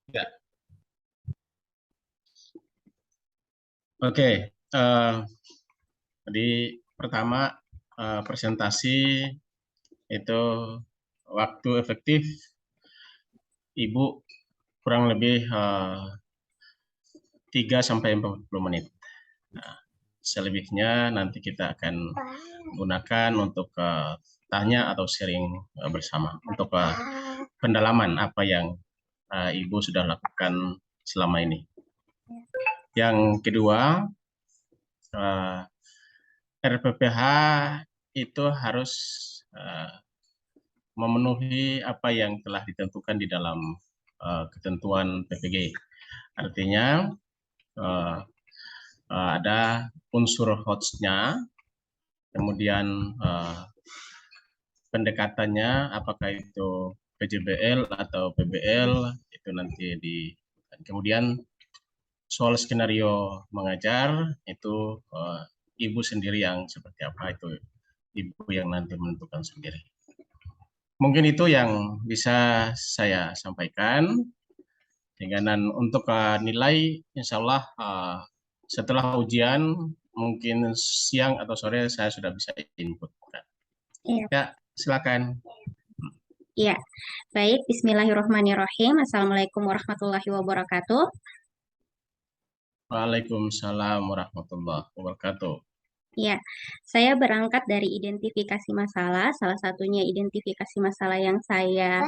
Ya, oke. Jadi pertama presentasi itu waktu efektif Ibu kurang lebih 3 sampai 40 menit. Nah, selebihnya nanti kita akan gunakan untuk tanya atau sharing bersama untuk pendalaman apa yang Ibu sudah lakukan selama ini. Yang kedua, eh, RPPH itu harus eh, memenuhi apa yang telah ditentukan di dalam ketentuan PPG. Artinya eh, ada unsur hostnya, kemudian pendekatannya apakah itu PJBL atau PBL itu nanti di kemudian soal skenario mengajar itu ibu sendiri yang seperti apa itu ibu yang nanti menentukan sendiri. Mungkin itu yang bisa saya sampaikan. Dan untuk nilai, insya Allah setelah ujian mungkin siang atau sore saya sudah bisa input. Iya, Ya, silakan. iya. Baik, Bismillahirrahmanirrahim. Assalamualaikum warahmatullahi wabarakatuh. Waalaikumsalam warahmatullahi wabarakatuh. Ya, saya berangkat dari identifikasi masalah. Salah satunya identifikasi masalah yang saya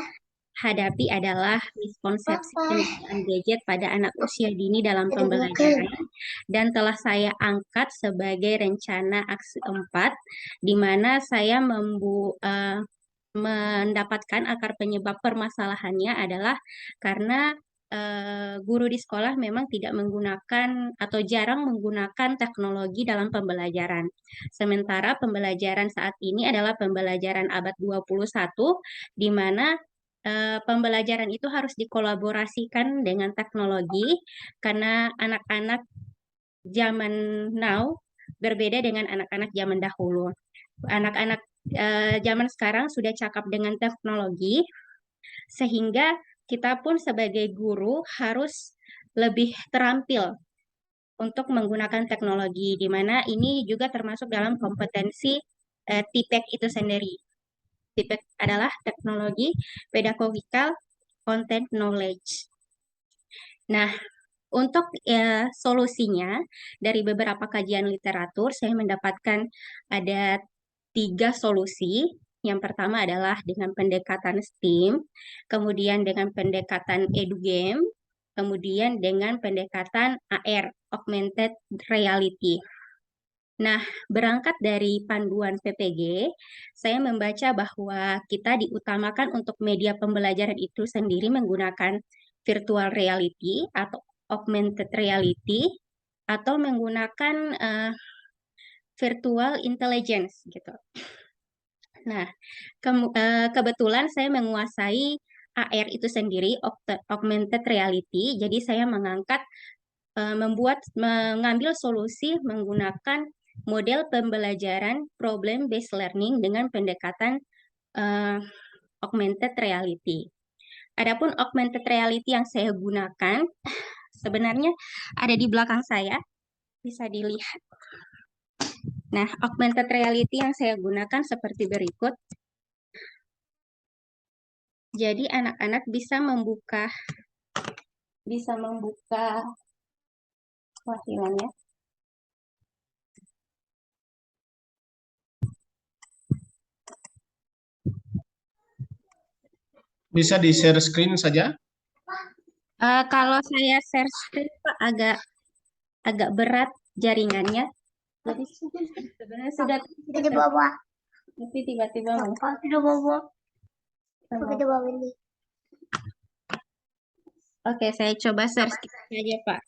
hadapi adalah miskonsepsi penggunaan gadget pada anak usia dini dalam pembelajaran dan telah saya angkat sebagai rencana aksi 4 di mana saya mendapatkan akar penyebab permasalahannya adalah karena guru di sekolah memang tidak menggunakan atau jarang menggunakan teknologi dalam pembelajaran. Sementara pembelajaran saat ini adalah pembelajaran abad 21, di mana pembelajaran itu harus dikolaborasikan dengan teknologi karena anak-anak zaman now berbeda dengan anak-anak zaman dahulu. Anak-anak zaman sekarang sudah cakap dengan teknologi, sehingga kita pun sebagai guru harus lebih terampil untuk menggunakan teknologi, di mana ini juga termasuk dalam kompetensi TPEC itu sendiri. TPEC adalah teknologi pedagogical content knowledge. Nah, untuk solusinya dari beberapa kajian literatur, saya mendapatkan ada 3 solusi. Yang pertama adalah dengan pendekatan STEAM, kemudian dengan pendekatan EduGame, kemudian dengan pendekatan AR, Augmented Reality. Nah, berangkat dari panduan PPG, saya membaca bahwa kita diutamakan untuk media pembelajaran itu sendiri menggunakan virtual reality atau augmented reality atau menggunakan virtual intelligence gitu. Nah, kebetulan saya menguasai AR itu sendiri, augmented reality. Jadi saya mengambil solusi menggunakan model pembelajaran problem based learning dengan pendekatan uh, augmented reality. Adapun augmented reality yang saya gunakan sebenarnya ada di belakang saya, bisa dilihat. Nah, augmented reality yang saya gunakan seperti berikut. Jadi anak-anak bisa membuka tampilannya. Bisa di share screen saja? Kalau saya share screen Pak, agak agak berat jaringannya. Jadi sebenarnya sudah Di bawah. tapi tiba-tiba Di bawah. muncul. Di bawah ini. Oke, saya coba share screen saja Pak.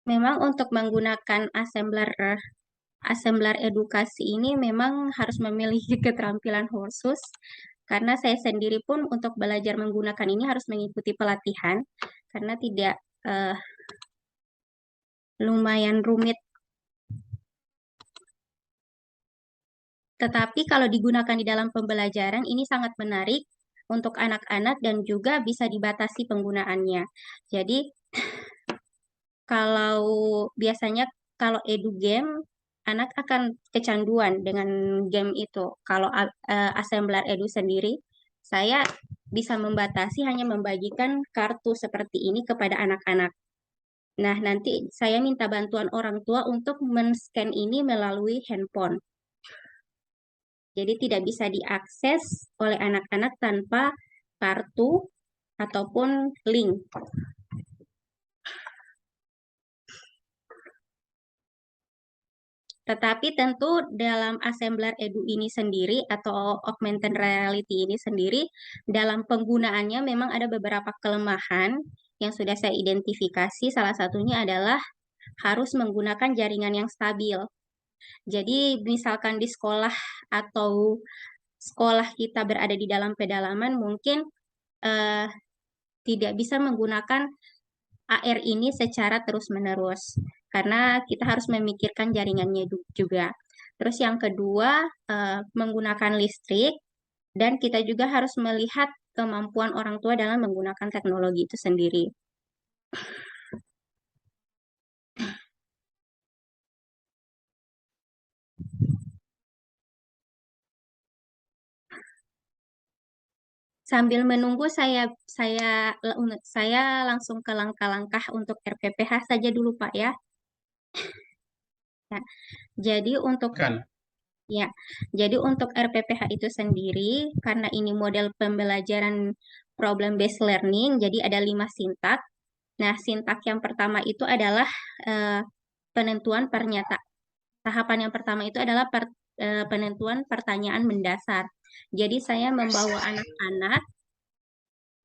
Memang untuk menggunakan assembler assembler edukasi ini memang harus memiliki keterampilan khusus karena saya sendiri pun untuk belajar menggunakan ini harus mengikuti pelatihan karena tidak eh, lumayan rumit. Tetapi kalau digunakan di dalam pembelajaran ini sangat menarik untuk anak-anak dan juga bisa dibatasi penggunaannya. Jadi kalau biasanya kalau edu game anak akan kecanduan dengan game itu. Kalau assembler edu sendiri, saya bisa membatasi hanya membagikan kartu seperti ini kepada anak-anak. Nah, nanti saya minta bantuan orang tua untuk men-scan ini melalui handphone. Jadi tidak bisa diakses oleh anak-anak tanpa kartu ataupun link. Tetapi tentu dalam assembler edu ini sendiri atau augmented reality ini sendiri, dalam penggunaannya memang ada beberapa kelemahan yang sudah saya identifikasi. Salah satunya adalah harus menggunakan jaringan yang stabil. Jadi misalkan di sekolah atau sekolah kita berada di dalam pedalaman, mungkin eh, tidak bisa menggunakan AR ini secara terus-menerus karena kita harus memikirkan jaringannya juga. Terus yang kedua, menggunakan listrik dan kita juga harus melihat kemampuan orang tua dalam menggunakan teknologi itu sendiri. Sambil menunggu saya langsung ke langkah-langkah untuk RPPH saja dulu Pak ya. Nah, jadi untuk Kan? Ya, jadi untuk RPPH itu sendiri, karena ini model pembelajaran problem based learning, jadi ada 5 sintak. Nah, sintak yang pertama itu adalah eh, penentuan pernyataan. Tahapan yang pertama itu adalah penentuan pertanyaan mendasar. Jadi saya membawa anak-anak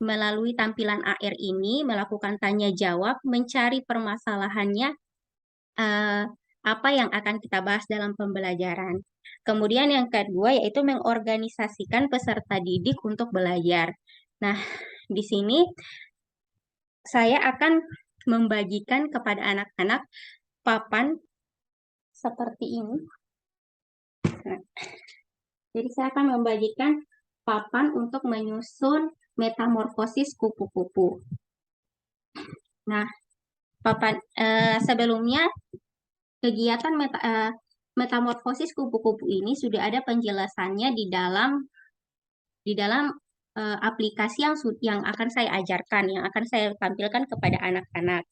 melalui tampilan AR ini melakukan tanya jawab, mencari permasalahannya eh, apa yang akan kita bahas dalam pembelajaran. Kemudian yang kedua yaitu mengorganisasikan peserta didik untuk belajar. Nah, di sini saya akan membagikan kepada anak-anak papan seperti ini. Nah, jadi saya akan membagikan papan untuk menyusun metamorfosis kupu-kupu. Nah, papan sebelumnya kegiatan metamorfosis kupu-kupu ini sudah ada penjelasannya di dalam aplikasi yang akan saya ajarkan, yang akan saya tampilkan kepada anak-anak.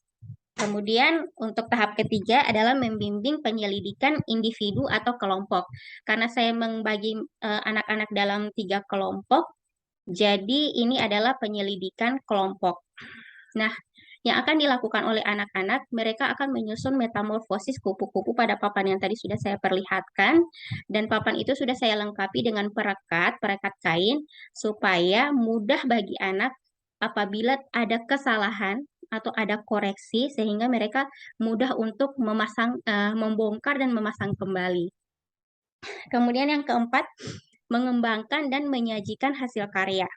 Kemudian untuk tahap ketiga adalah membimbing penyelidikan individu atau kelompok. Karena saya membagi anak-anak dalam 3 kelompok, jadi ini adalah penyelidikan kelompok. Nah, yang akan dilakukan oleh anak-anak, mereka akan menyusun metamorfosis kupu-kupu pada papan yang tadi sudah saya perlihatkan, dan papan itu sudah saya lengkapi dengan perekat kain, supaya mudah bagi anak apabila ada kesalahan atau ada koreksi, sehingga mereka mudah untuk membongkar dan memasang kembali. Kemudian yang keempat, mengembangkan dan menyajikan hasil karya.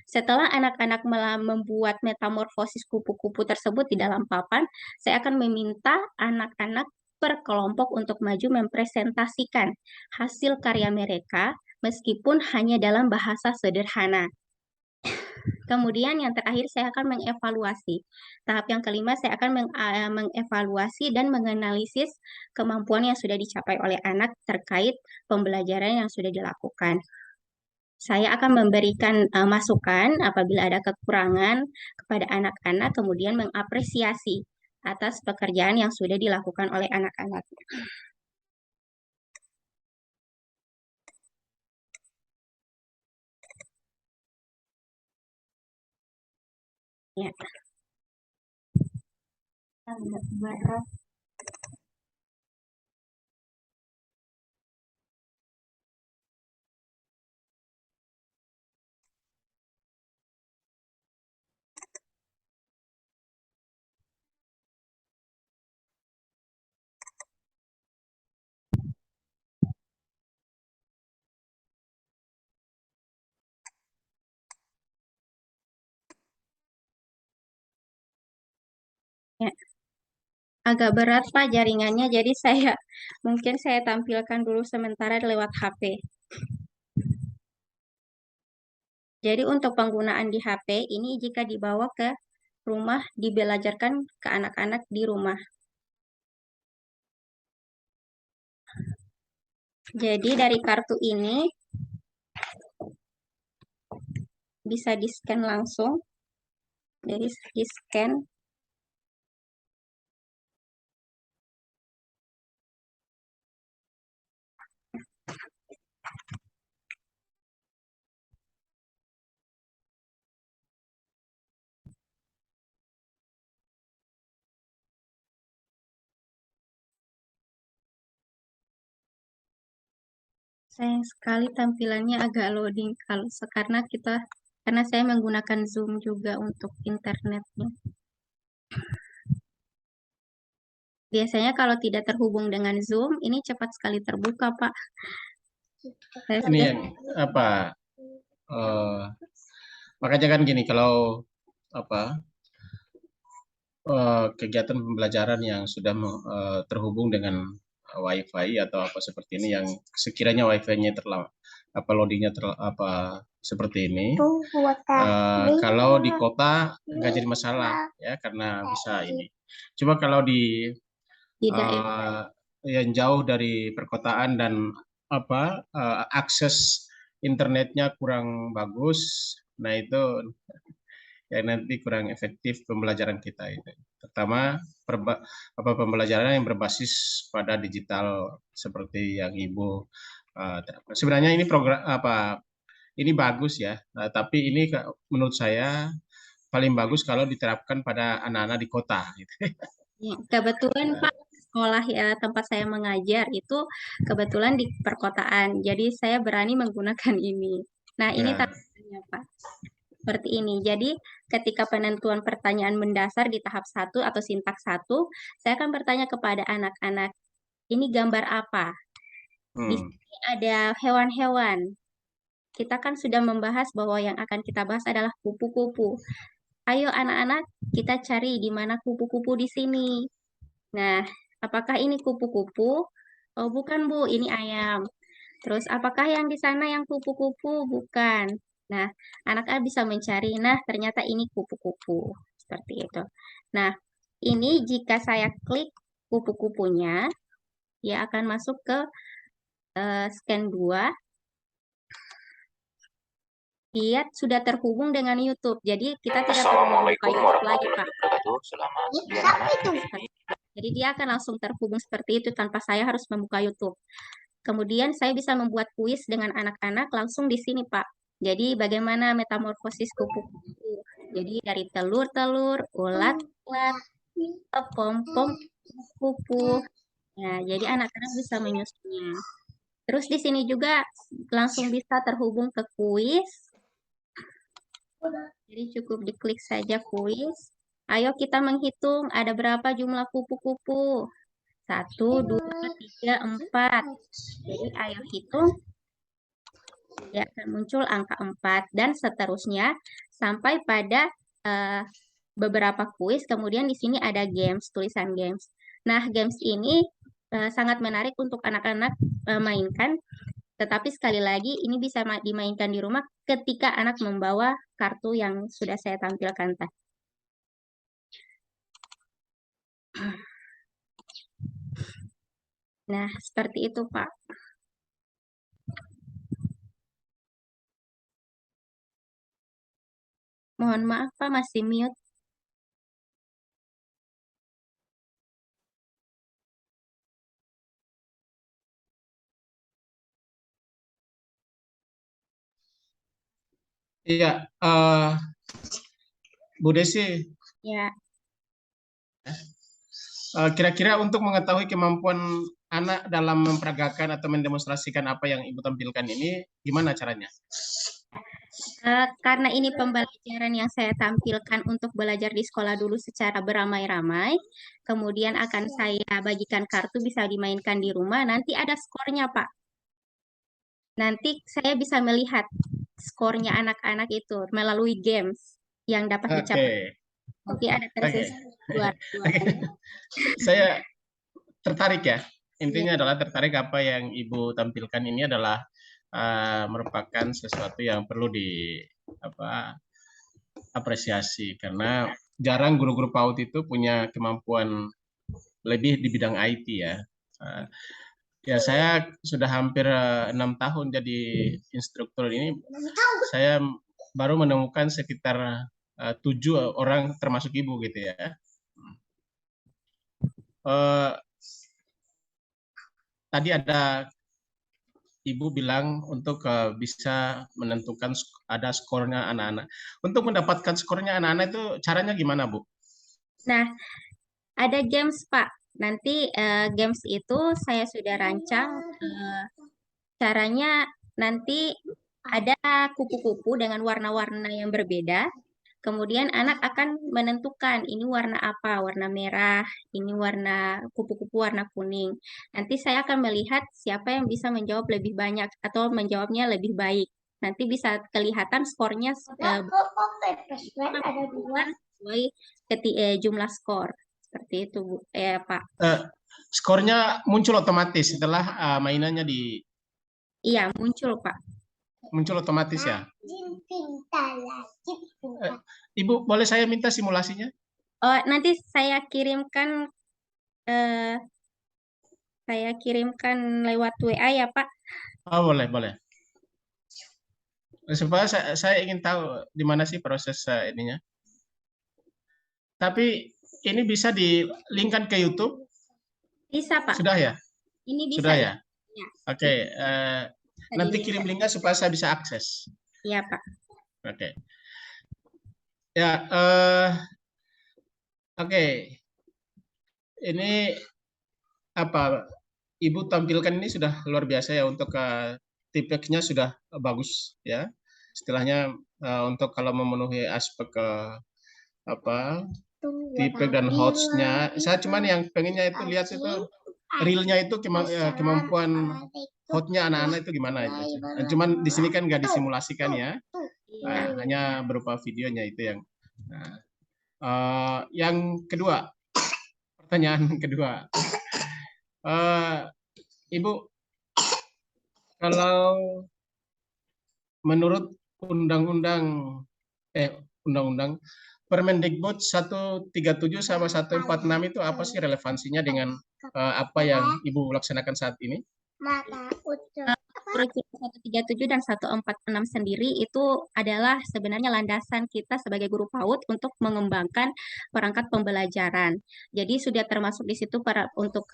Setelah anak-anak membuat metamorfosis kupu-kupu tersebut di dalam papan, saya akan meminta anak-anak per kelompok untuk maju mempresentasikan hasil karya mereka meskipun hanya dalam bahasa sederhana. Kemudian yang terakhir saya akan mengevaluasi. Tahap yang kelima saya akan mengevaluasi dan menganalisis kemampuan yang sudah dicapai oleh anak terkait pembelajaran yang sudah dilakukan. Saya akan memberikan masukan apabila ada kekurangan kepada anak-anak, kemudian mengapresiasi atas pekerjaan yang sudah dilakukan oleh anak-anak. Ya. Ya, agak berat Pak jaringannya, jadi mungkin saya tampilkan dulu sementara lewat HP. Jadi untuk penggunaan di HP ini jika dibawa ke rumah dibelajarkan ke anak-anak di rumah. Jadi dari kartu ini bisa di-scan langsung. Jadi di-scan. Sayang sekali tampilannya agak loading karena saya menggunakan Zoom juga untuk internetnya. Biasanya kalau tidak terhubung dengan Zoom, ini cepat sekali terbuka, Pak. Ini yang apa? Makanya kan gini, kalau kegiatan pembelajaran yang sudah terhubung dengan WiFi atau apa seperti ini, yang sekiranya WiFi-nya loadingnya seperti ini, kalau di kota nggak jadi masalah ya, karena bisa ini. Cuma kalau di yang jauh dari perkotaan dan akses internetnya kurang bagus, nah itu ya nanti kurang efektif pembelajaran kita itu. Terutama pembelajaran yang berbasis pada digital seperti yang Ibu terapkan. Sebenarnya ini program ini bagus ya, tapi ini menurut saya paling bagus kalau diterapkan pada anak-anak di kota. Gitu. Ya, kebetulan Pak, sekolah ya tempat saya mengajar itu kebetulan di perkotaan, jadi saya berani menggunakan ini. Nah, ini tantangannya Pak. Seperti ini. Jadi, ketika penentuan pertanyaan mendasar di tahap 1 atau sintaks 1, saya akan bertanya kepada anak-anak, ini gambar apa? Di sini ada hewan-hewan. Kita kan sudah membahas bahwa yang akan kita bahas adalah kupu-kupu. Ayo anak-anak, kita cari di mana kupu-kupu di sini. Nah, apakah ini kupu-kupu? Oh, bukan, Bu, ini ayam. Terus, apakah yang di sana yang kupu-kupu? Bukan. Nah, anak-anak bisa mencari, nah ternyata ini kupu-kupu. Seperti itu. Nah, ini jika saya klik kupu-kupunya, dia akan masuk ke scan 2. Dia sudah terhubung dengan YouTube. Jadi, kita tidak perlu membuka YouTube lagi, Pak. Jadi, dia akan langsung terhubung seperti itu tanpa saya harus membuka YouTube. Kemudian saya bisa membuat kuis dengan anak-anak langsung di sini, Pak. Jadi bagaimana metamorfosis kupu-kupu? Jadi dari telur-telur, ulat-ulat, pom-pom, kupu. Nah, jadi anak-anak bisa menyusunnya. Terus di sini juga langsung bisa terhubung ke kuis. Jadi cukup diklik saja kuis. Ayo kita menghitung ada berapa jumlah kupu-kupu. 1, 2, 3, 4. Jadi ayo hitung. Ya, akan muncul angka 4 dan seterusnya sampai pada beberapa kuis. Kemudian di sini ada games, tulisan games. Nah, games ini sangat menarik untuk anak-anak mainkan. Tetapi sekali lagi ini bisa dimainkan di rumah ketika anak membawa kartu yang sudah saya tampilkan tadi. Nah, seperti itu, Pak. Mohon maaf, Pak, masih mute. Iya, Bu Desi. Ya. Kira-kira untuk mengetahui kemampuan anak dalam memperagakan atau mendemonstrasikan apa yang Ibu tampilkan ini, gimana caranya? Karena ini pembelajaran yang saya tampilkan untuk belajar di sekolah dulu secara beramai-ramai, kemudian akan saya bagikan kartu bisa dimainkan di rumah, nanti ada skornya, Pak. Nanti saya bisa melihat skornya anak-anak itu melalui games yang dapat dicapai. Nanti ada Oke. tersisa dua. Oke. Saya tertarik ya. Intinya Iya. adalah tertarik apa yang Ibu tampilkan ini adalah merupakan sesuatu yang perlu apresiasi karena jarang guru-guru PAUD itu punya kemampuan lebih di bidang IT ya. Uh, Ya saya sudah hampir 6 tahun jadi instruktur ini. Saya baru menemukan sekitar 7 orang termasuk Ibu gitu ya. Tadi ada Ibu bilang untuk bisa menentukan ada skornya anak-anak. Untuk mendapatkan skornya anak-anak itu caranya gimana, Bu? Nah, ada games, Pak. Nanti games itu saya sudah rancang. Caranya nanti ada kupu-kupu dengan warna-warna yang berbeda. Kemudian anak akan menentukan ini warna apa, warna merah, ini warna kupu-kupu warna kuning. Nanti saya akan melihat siapa yang bisa menjawab lebih banyak atau menjawabnya lebih baik. Nanti bisa kelihatan skornya ada dua. sesuai jumlah skor. Seperti itu, Bu. Pak. Skornya muncul otomatis setelah mainannya Iya, muncul, Pak. muncul otomatis ya. Ibu, boleh saya minta simulasinya? Oh, nanti saya kirimkan lewat WA ya, Pak. Oh, boleh, boleh. Supaya saya ingin tahu di mana sih proses ininya. Tapi ini bisa di-linkkan ke YouTube? Bisa, Pak. Sudah ya? Ini bisa. Sudah ya? Ya. Oke. Nanti kirim linknya supaya saya bisa akses. Iya, Pak. Oke. Ya, oke. Ini apa? Ibu tampilkan ini sudah luar biasa ya untuk tipexnya sudah bagus ya. Istilahnya untuk kalau memenuhi aspek tipe dan hostnya. Saya cuman yang pengennya itu lihat itu realnya itu kemampuan hostnya anak-anak itu gimana itu. Cuman di sini kan nggak disimulasikan ya. Hanya berupa videonya itu yang. Yang kedua, pertanyaan kedua, Ibu, kalau menurut undang-undang Permendikbud 137 sama 146 itu apa sih relevansinya dengan apa yang Ibu laksanakan saat ini? Kurikulum 137 dan 146 sendiri itu adalah sebenarnya landasan kita sebagai guru PAUD untuk mengembangkan perangkat pembelajaran. Jadi sudah termasuk di situ untuk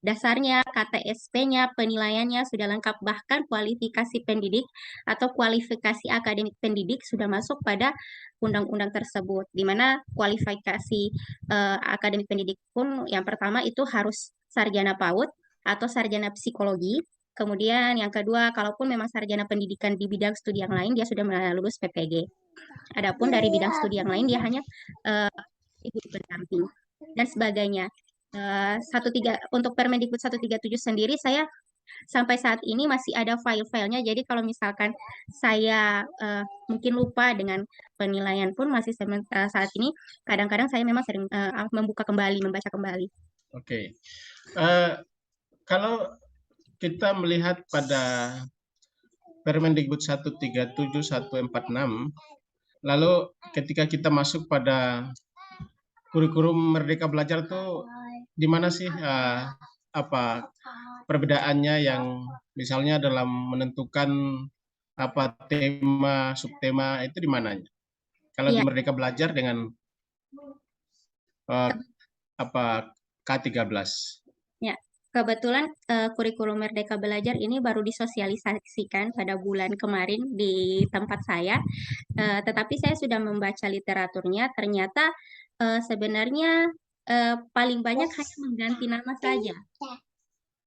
dasarnya, KTSP-nya, penilaiannya sudah lengkap. Bahkan kualifikasi pendidik atau kualifikasi akademik pendidik sudah masuk pada undang-undang tersebut. Di mana kualifikasi akademik pendidik pun yang pertama itu harus sarjana PAUD atau sarjana psikologi. Kemudian yang kedua, kalaupun memang sarjana pendidikan di bidang studi yang lain, dia sudah lulus PPG. Adapun dari bidang studi yang lain, dia hanya ibu pendamping dan sebagainya. Untuk Permendikbud 137 sendiri, saya sampai saat ini masih ada file-filenya. Jadi kalau misalkan saya mungkin lupa dengan penilaian pun masih saat ini, kadang-kadang saya memang sering membuka kembali, membaca kembali. Oke. Kalau kita melihat pada Permendikbud 137 146, lalu ketika kita masuk pada kurikulum Merdeka Belajar itu di mana sih perbedaannya yang misalnya dalam menentukan tema, subtema itu di mananya? Kalau di Merdeka Belajar dengan K13. Ya, kebetulan kurikulum Merdeka Belajar ini baru disosialisasikan pada bulan kemarin di tempat saya, tetapi saya sudah membaca literaturnya, ternyata sebenarnya paling banyak hanya mengganti nama saja.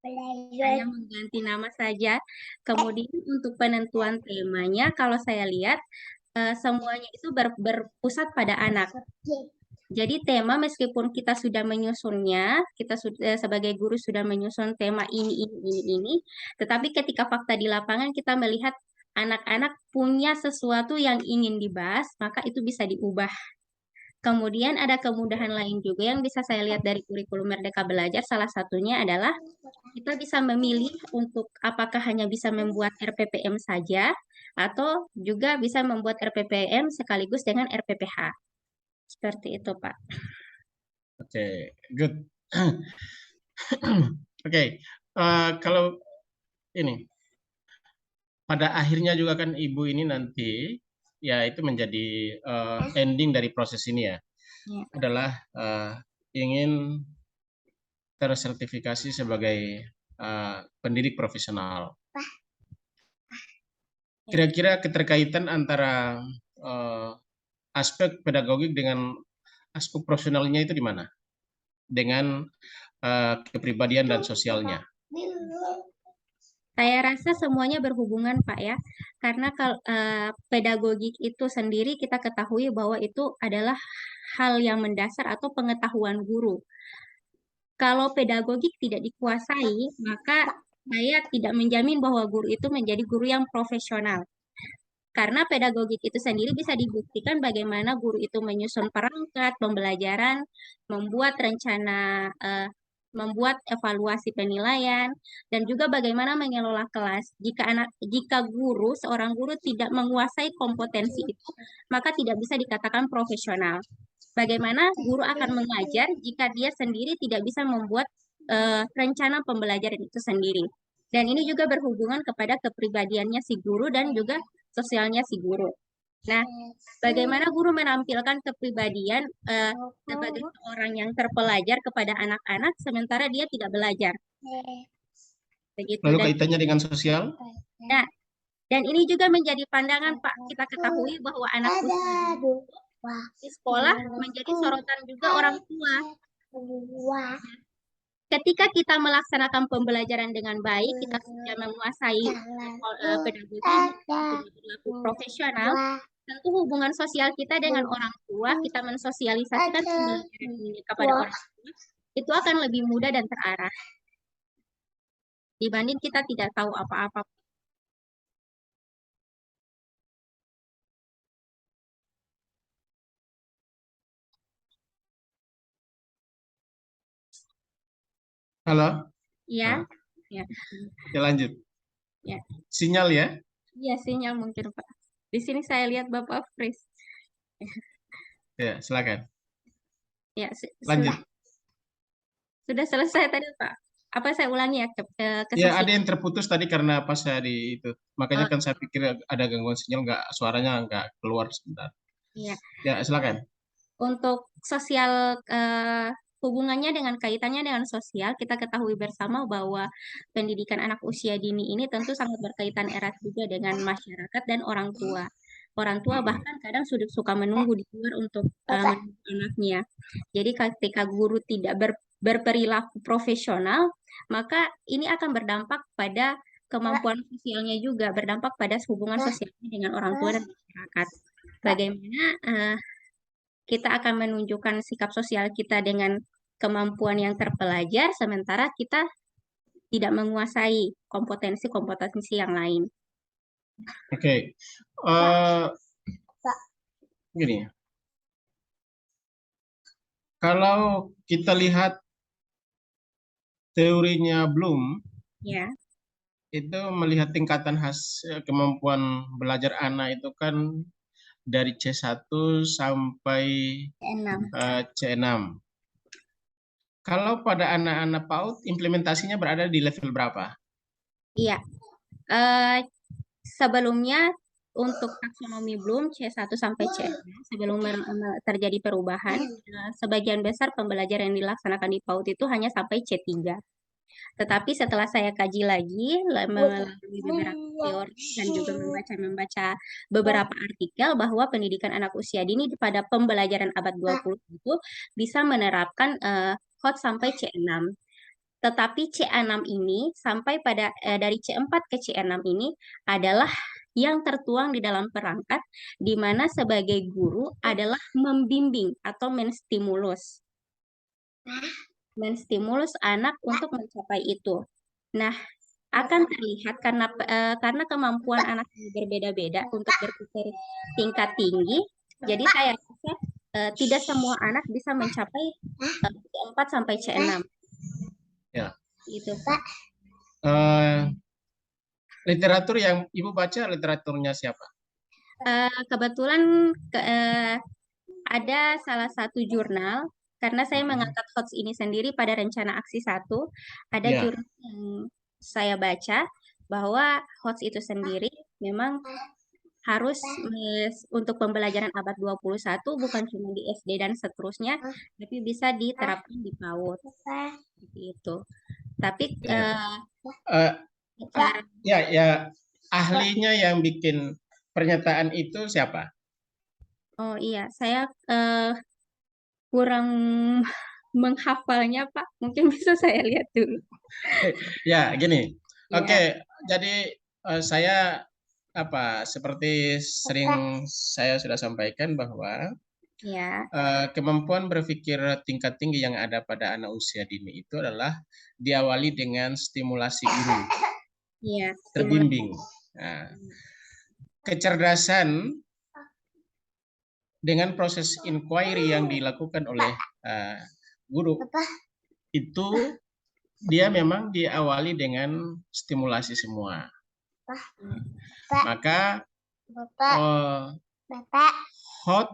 Hanya mengganti nama saja. Kemudian untuk penentuan temanya, kalau saya lihat, semuanya itu berpusat pada anak. Jadi tema meskipun kita sudah menyusunnya, kita sebagai guru sudah menyusun tema ini, tetapi ketika fakta di lapangan kita melihat anak-anak punya sesuatu yang ingin dibahas, maka itu bisa diubah. Kemudian ada kemudahan lain juga yang bisa saya lihat dari kurikulum Merdeka Belajar. Salah satunya adalah kita bisa memilih untuk apakah hanya bisa membuat RPPM saja atau juga bisa membuat RPPM sekaligus dengan RPPH. Seperti itu, Pak. Oke, good. Oke, kalau ini pada akhirnya juga kan Ibu ini nanti ya itu menjadi ending dari proses ini ya, Ya. adalah ingin tersertifikasi sebagai pendidik profesional. Kira-kira keterkaitan antara aspek pedagogik dengan aspek profesionalnya itu di mana? Dengan kepribadian dan sosialnya. Saya rasa semuanya berhubungan, Pak ya. Karena kalau pedagogik itu sendiri kita ketahui bahwa itu adalah hal yang mendasar atau pengetahuan guru. Kalau pedagogik tidak dikuasai, maka saya tidak menjamin bahwa guru itu menjadi guru yang profesional. Karena pedagogik itu sendiri bisa dibuktikan bagaimana guru itu menyusun perangkat pembelajaran, membuat rencana, membuat evaluasi penilaian, dan juga bagaimana mengelola kelas. Jika seorang guru tidak menguasai kompetensi itu, maka tidak bisa dikatakan profesional. Bagaimana guru akan mengajar jika dia sendiri tidak bisa membuat rencana pembelajaran itu sendiri. Dan ini juga berhubungan kepada kepribadiannya si guru dan juga sosialnya si guru. Nah, bagaimana guru menampilkan kepribadian sebagai seorang yang terpelajar kepada anak-anak sementara dia tidak belajar. Begitu. Lalu kaitannya dengan sosial? Nah, dan ini juga menjadi pandangan Pak. Kita ketahui bahwa anak usia di sekolah menjadi sorotan juga orang tua. Ketika kita melaksanakan pembelajaran dengan baik, kita sudah menguasai pedagogik, sudah berlaku profesional, tentu hubungan sosial kita dengan orang tua, kita mensosialisasikan pembelajaran ini kepada orang tua, itu akan lebih mudah dan terarah. Dibanding kita tidak tahu apa-apa. Halo? Ya, ya. Ya lanjut. Ya. Sinyal ya? Iya, sinyal mungkin Pak. Di sini saya lihat Bapak freeze. Ya, silakan. Ya, lanjut. Sudah selesai tadi Pak. Apa saya ulangi ya? Ya, ada yang terputus tadi karena pas saya di itu. Makanya kan saya pikir ada gangguan sinyal, suaranya nggak keluar sebentar. Iya. Ya, silakan. Untuk sosial hubungannya dengan kaitannya dengan sosial, kita ketahui bersama bahwa pendidikan anak usia dini ini tentu sangat berkaitan erat juga dengan masyarakat dan orang tua. Orang tua bahkan kadang suka menunggu di luar untuk anaknya. Jadi ketika guru tidak berperilaku profesional, maka ini akan berdampak pada kemampuan sosialnya juga, berdampak pada hubungan sosialnya dengan orang tua dan masyarakat. Bagaimana kita akan menunjukkan sikap sosial kita dengan kemampuan yang terpelajar, sementara kita tidak menguasai kompetensi-kompetensi yang lain. Oke. Gini. Kalau kita lihat teorinya Bloom, ya, itu melihat tingkatan kemampuan belajar anak itu kan dari C1 sampai C6. Kalau pada anak-anak PAUD, implementasinya berada di level berapa? Iya. Sebelumnya untuk taksonomi Bloom C1 sampai C6, sebelum terjadi perubahan, sebagian besar pembelajaran yang dilaksanakan di PAUD itu hanya sampai C3. Tetapi setelah saya kaji lagi, melalui beberapa teori dan juga membaca beberapa artikel bahwa pendidikan anak usia dini pada pembelajaran abad 20 itu bisa menerapkan HOT sampai C6. Tetapi C6 ini sampai pada dari C4 ke C6 ini adalah yang tertuang di dalam perangkat di mana sebagai guru adalah membimbing atau menstimulus anak untuk mencapai itu. Nah, akan terlihat karena kemampuan anak berbeda-beda untuk berpikir tingkat tinggi. Jadi saya rasa tidak semua anak bisa mencapai C4 sampai C6. Ya. Gitu, Pak. Literatur yang Ibu baca literaturnya siapa? Kebetulan ada salah satu jurnal, karena saya mengangkat HOTS ini sendiri pada rencana aksi 1, ada Ya. jurnal yang saya baca bahwa HOTS itu sendiri memang harus untuk pembelajaran abad 21 bukan cuma di SD dan seterusnya, tapi bisa diterapkan di PAUD. Seperti itu. Tapi cara Ya, ahlinya yang bikin pernyataan itu siapa? Oh iya, saya kurang menghafalnya, Pak. Mungkin bisa saya lihat dulu. Ya, gini. Ya. Oke, jadi saya seperti sering saya sudah sampaikan bahwa Ya. kemampuan berpikir tingkat tinggi yang ada pada anak usia dini itu adalah diawali dengan stimulasi guru, Iya, terbimbing. Nah, kecerdasan dengan proses inquiry yang dilakukan oleh guru itu dia memang diawali dengan stimulasi semua. Maka HOT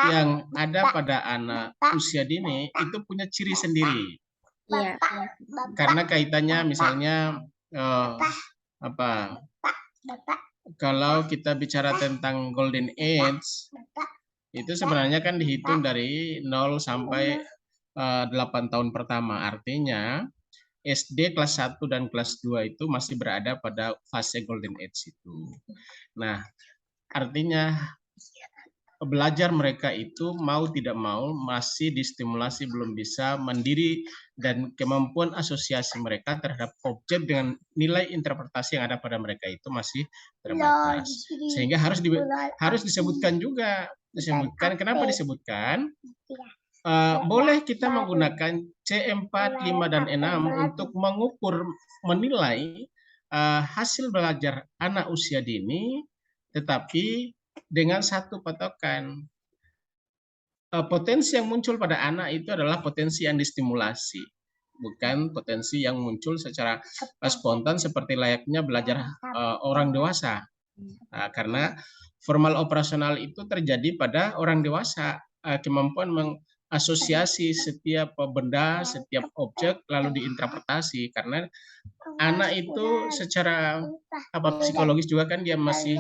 yang ada pada anak usia dini itu punya ciri sendiri. Iya. Karena kaitannya misalnya kalau kita bicara tentang golden age itu sebenarnya kan dihitung dari 0 sampai 8 tahun pertama. Artinya SD kelas 1 dan kelas 2 itu masih berada pada fase golden age itu. Nah, artinya belajar mereka itu mau tidak mau masih distimulasi, belum bisa mandiri, dan kemampuan asosiasi mereka terhadap objek dengan nilai interpretasi yang ada pada mereka itu masih terbatas. Sehingga harus disebutkan juga. Kenapa disebutkan? Boleh kita menggunakan C4, 5, dan 6 untuk mengukur, menilai hasil belajar anak usia dini, tetapi dengan satu patokan. Potensi yang muncul pada anak itu adalah potensi yang distimulasi, bukan potensi yang muncul secara spontan seperti layaknya belajar orang dewasa. Karena formal operasional itu terjadi pada orang dewasa, kemampuan mengasosiasi setiap benda, setiap objek lalu diinterpretasi. Karena anak itu secara psikologis juga kan dia masih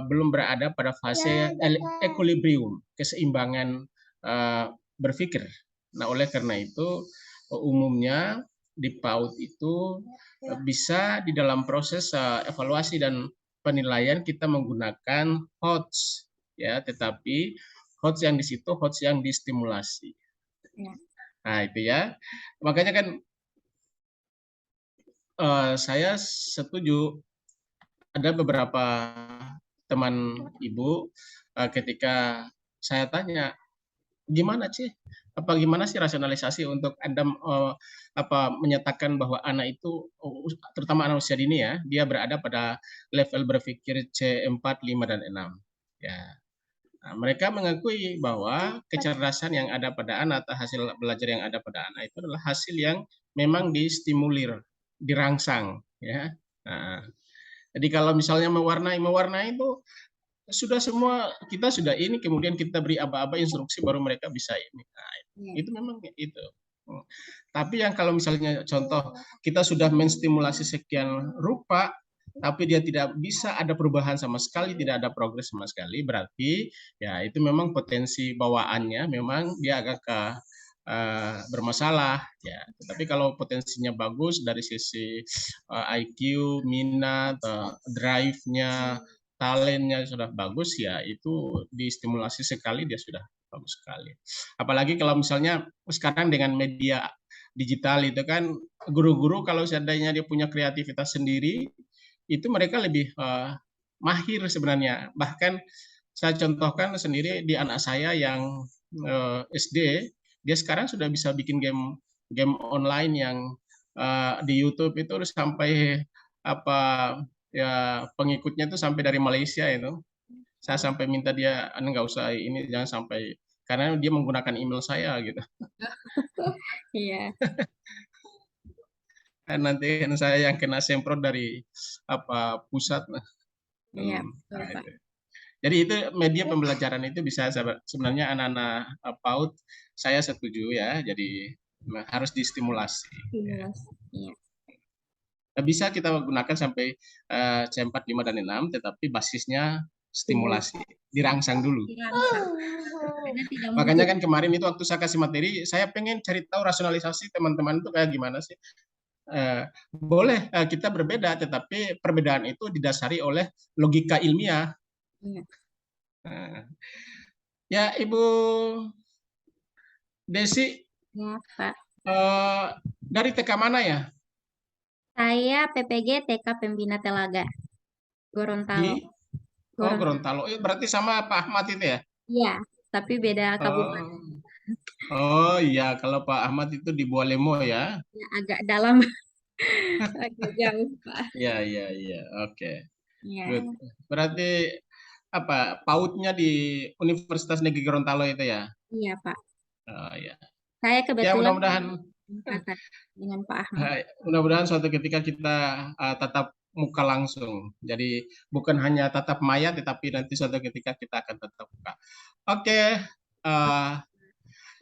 belum berada pada fase equilibrium, keseimbangan berpikir. Nah, oleh karena itu umumnya di PAUD itu bisa di dalam proses evaluasi dan penilaian kita menggunakan HOTS, ya, tetapi HOTS yang di situ HOTS yang distimulasi. Nah, itu ya. Makanya kan saya setuju ada beberapa teman ibu ketika saya tanya gimana sih rasionalisasi untuk Anda menyatakan bahwa anak itu, terutama anak usia dini ya, dia berada pada level berpikir C4, 5, dan 6. Ya. Nah, mereka mengakui bahwa kecerdasan yang ada pada anak atau hasil belajar yang ada pada anak itu adalah hasil yang memang distimulir, dirangsang. Ya. Nah, jadi kalau misalnya mewarnai itu sudah semua kita sudah ini, kemudian kita beri aba-aba instruksi baru mereka bisa ini. Nah, itu memang itu. Tapi yang kalau misalnya contoh kita sudah menstimulasi sekian rupa tapi dia tidak bisa ada perubahan sama sekali, tidak ada progres sama sekali, berarti ya itu memang potensi bawaannya memang dia agak bermasalah ya. Tapi kalau potensinya bagus dari sisi IQ, minat, drive-nya, talentnya sudah bagus ya, itu distimulasi sekali dia sudah bagus sekali. Apalagi kalau misalnya sekarang dengan media digital itu kan guru-guru kalau seandainya dia punya kreativitas sendiri itu mereka lebih mahir sebenarnya. Bahkan saya contohkan sendiri di anak saya yang SD, dia sekarang sudah bisa bikin game online yang di YouTube itu udah sampai pengikutnya itu sampai dari Malaysia itu. Saya sampai minta dia nggak usah ini, jangan sampai karena dia menggunakan email saya gitu. Iya, Nanti kan saya yang kena semprot dari pusat. iya, Hmm, betul, Pak. itu. Jadi itu media pembelajaran itu bisa sebenarnya anak-anak PAUD saya setuju ya. Jadi harus distimulasi. Ya. Stimulus. Iya. Bisa kita gunakan sampai C4, 5, dan 6, tetapi basisnya Stimulus. stimulasi, dirangsang dulu. Dirangsang. Karena tidak Makanya mungkin. kan kemarin itu waktu saya kasih materi, saya pengen cari tahu rasionalisasi teman-teman itu kayak gimana sih. Boleh kita berbeda, tetapi perbedaan itu didasari oleh logika ilmiah. Iya. Ya, Ibu Desi, Ya, Pak. dari TK mana ya? Saya PPG TK Pembina Telaga, Gorontalo. Di Gorontalo. Berarti sama Pak Ahmad itu ya? Iya, tapi beda kabupaten. Oh iya, kalau Pak Ahmad itu di Bualemo ya? Ya, agak dalam, agak jauh, Pak. Iya, oke. Ya, Good. Berarti PAUD-nya di Universitas Negeri Gorontalo itu ya? iya, Pak. Oh iya. Saya Ya kebetulan mudah-mudahan angkatan dengan Pak Ahmad. mudah-mudahan suatu ketika kita tatap muka langsung. Jadi bukan hanya tatap maya, tetapi nanti suatu ketika kita akan tatap muka. Oke,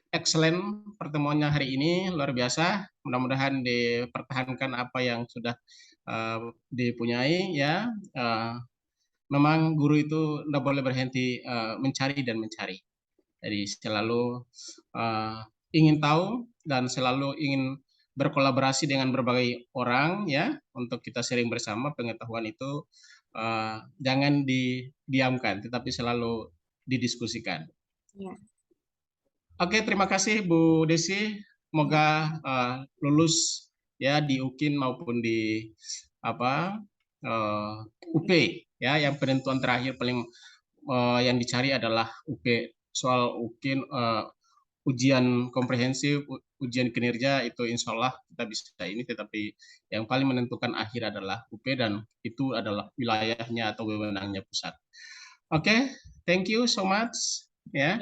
excellent pertemuannya hari ini, luar biasa. Mudah-mudahan dipertahankan apa yang sudah dipunyai ya. Memang guru itu tidak boleh berhenti mencari dan mencari. Jadi selalu ingin tahu dan selalu ingin berkolaborasi dengan berbagai orang ya untuk kita sharing bersama pengetahuan itu jangan didiamkan tetapi selalu didiskusikan. Ya. Oke, terima kasih Bu Desi. Semoga lulus ya di UKIN maupun di UP ya. Yang penentuan terakhir paling yang dicari adalah UP. Soal UKIN ujian komprehensif, ujian kinerja itu insya Allah kita bisa ini, tetapi yang paling menentukan akhir adalah UP dan itu adalah wilayahnya atau wewenangnya pusat. Oke, thank you so much ya.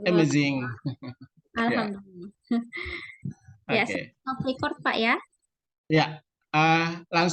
Amazing. Alhamdulillah. Ya, Oke. stop record Pak ya. Ya, langsung